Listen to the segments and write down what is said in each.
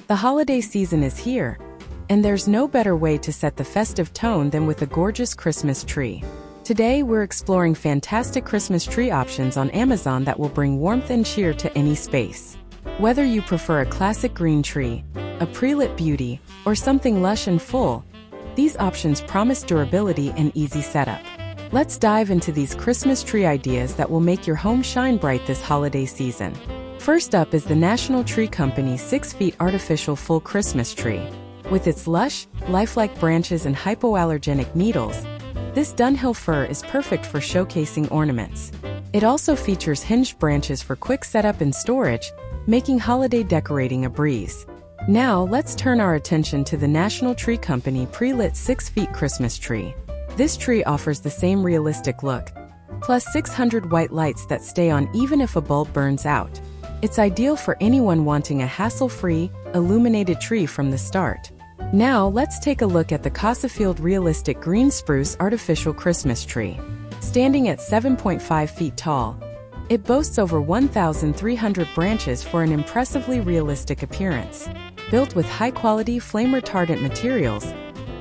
The holiday season is here, and there's no better way to set the festive tone than with a gorgeous Christmas tree. Today, we're exploring fantastic Christmas tree options on Amazon that will bring warmth and cheer to any space. Whether you prefer a classic green tree, a pre-lit beauty, or something lush and full, these options promise durability and easy setup. Let's dive into these Christmas tree ideas that will make your home shine bright this holiday season. First up is the National Tree Company 6 Feet Artificial Full Christmas Tree. With its lush, lifelike branches and hypoallergenic needles, this Dunhill fir is perfect for showcasing ornaments. It also features hinged branches for quick setup and storage, making holiday decorating a breeze. Now, let's turn our attention to the National Tree Company Pre-Lit 6 Feet Christmas Tree. This tree offers the same realistic look, plus 600 white lights that stay on even if a bulb burns out. It's ideal for anyone wanting a hassle-free, illuminated tree from the start. Now, let's take a look at the Casafield Realistic Green Spruce Artificial Christmas Tree. Standing at 7.5 feet tall, it boasts over 1,300 branches for an impressively realistic appearance. Built with high-quality, flame-retardant materials,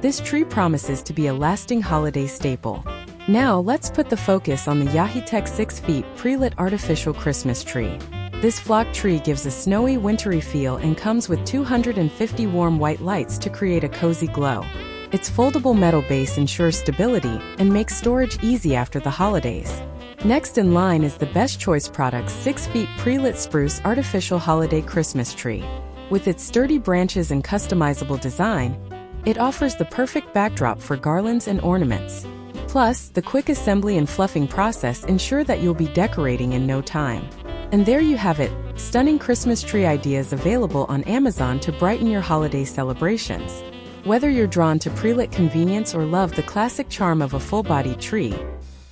this tree promises to be a lasting holiday staple. Now, let's put the focus on the Yahitech 6 Feet Pre-Lit Artificial Christmas Tree. This flock tree gives a snowy, wintry feel and comes with 250 warm white lights to create a cozy glow. Its foldable metal base ensures stability and makes storage easy after the holidays. Next in line is the Best Choice Products 6 Feet Pre-Lit Spruce Artificial Holiday Christmas Tree. With its sturdy branches and customizable design, it offers the perfect backdrop for garlands and ornaments. Plus, the quick assembly and fluffing process ensure that you'll be decorating in no time. And there you have it, stunning Christmas tree ideas available on Amazon to brighten your holiday celebrations. Whether you're drawn to pre-lit convenience or love the classic charm of a full-bodied tree,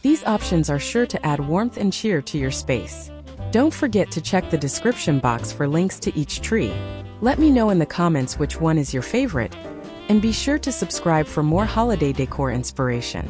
these options are sure to add warmth and cheer to your space. Don't forget to check the description box for links to each tree. Let me know in the comments which one is your favorite, and be sure to subscribe for more holiday decor inspiration.